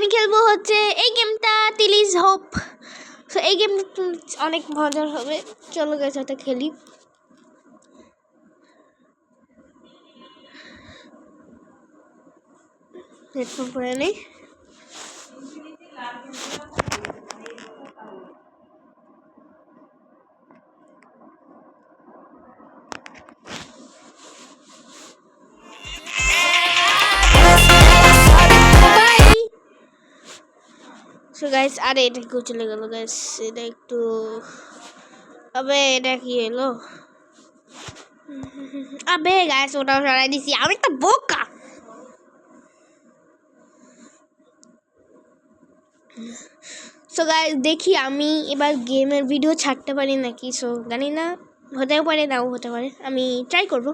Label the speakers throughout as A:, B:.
A: আমি খেলবো হচ্ছে এই গেমটা তিলিজ হোপ। সো এই গেমটা অনেক মজার হবে, চলো গাইস এটা খেলি। হেডফোন পরে নেই। সো গাইস আরে এটা কেউ চলে গেল গাইস, এটা একটু আবে এটা কি এলো আবে গাইস, ওটাও সরাই দিছি, আমি তো বোকা। সো গাইস দেখি আমি এবার গেমের ভিডিও ছাড়তে পারি নাকি। সো জানি না, হতেও পারে নাও হতে পারে, আমি ট্রাই করব।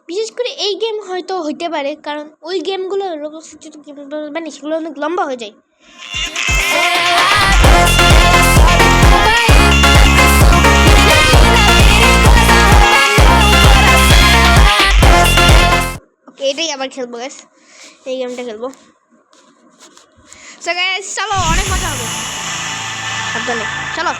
A: বিশেষ করে এই গেম হয়তো হইতে পারে, কারণ ওই গেমগুলো রোবলক্সের যে গেমগুলো মানে সেগুলো অনেক লম্বা হয়ে যায়। ওকে এটাই আবার খেলবো গাইস, এই গেমটা খেলবো। সো গাইস চলো, অনেক মজা হবে, সাবধানে চলো।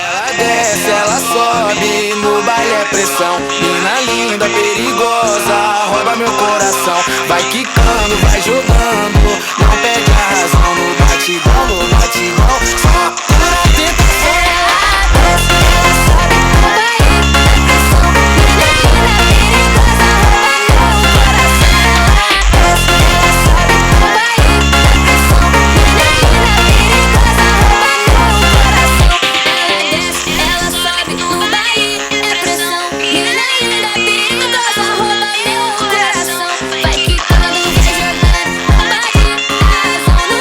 B: Ela desce, ela sobe, no baile é pressão. Mina linda, perigosa, rouba meu coração. Vai quicando, vai jogando, não perde a razão. No batidão, só pura tentação. Ela desce, ela sobe, no baile é pressão. Mina linda, perigosa, rouba meu coração. Ela desce, ela sobe, no baile é pressão. Mina linda, perigosa, rouba meu coração. Ela sobe no baile, é pressão. Mina linda, perigosa, rouba meu coração. Vai quicando, vai jogando, não bate a razão. No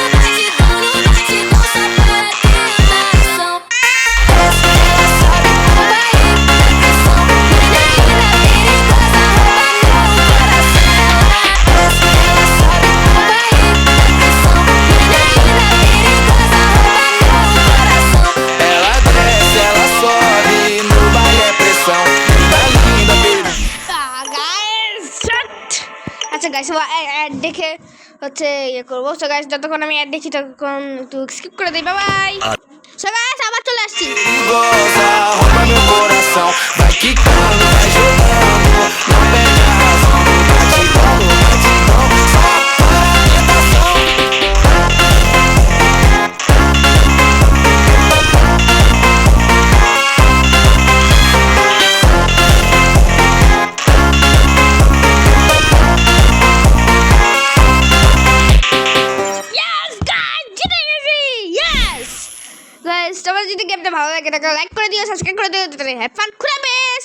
B: batidão, só para tentação. Ela sobe no baile, é pressão. Mina linda, perigosa, rouba meu coração. Ela sobe no baile, é pressão. Mina linda, perigosa, rouba meu coração. Ela desce, ela sobe, no baile é pressão. Mina linda, baby.
A: আচ্ছা guys add দেখে হচ্ছে ইয়ে করবো। So guys যতক্ষণ আমি add দেখছি ততক্ষণ একটু স্কিপ করে দিই, বাই বাই। সো গাইস আবার চলে আসছি।
B: Perigosa, rouba meu coração. Vai quicando, vai jogando, não perde a razão. No batidão, só para tentação.
A: Yes guys, জিতে গেছি, ইয়েস গাইস। তোমার যদি গেমটা ভালো লাগে তাহলে লাইক করে দিও, সাবস্ক্রাইব করে দিও, হ্যাভ ফান, খুদা হাফেজ।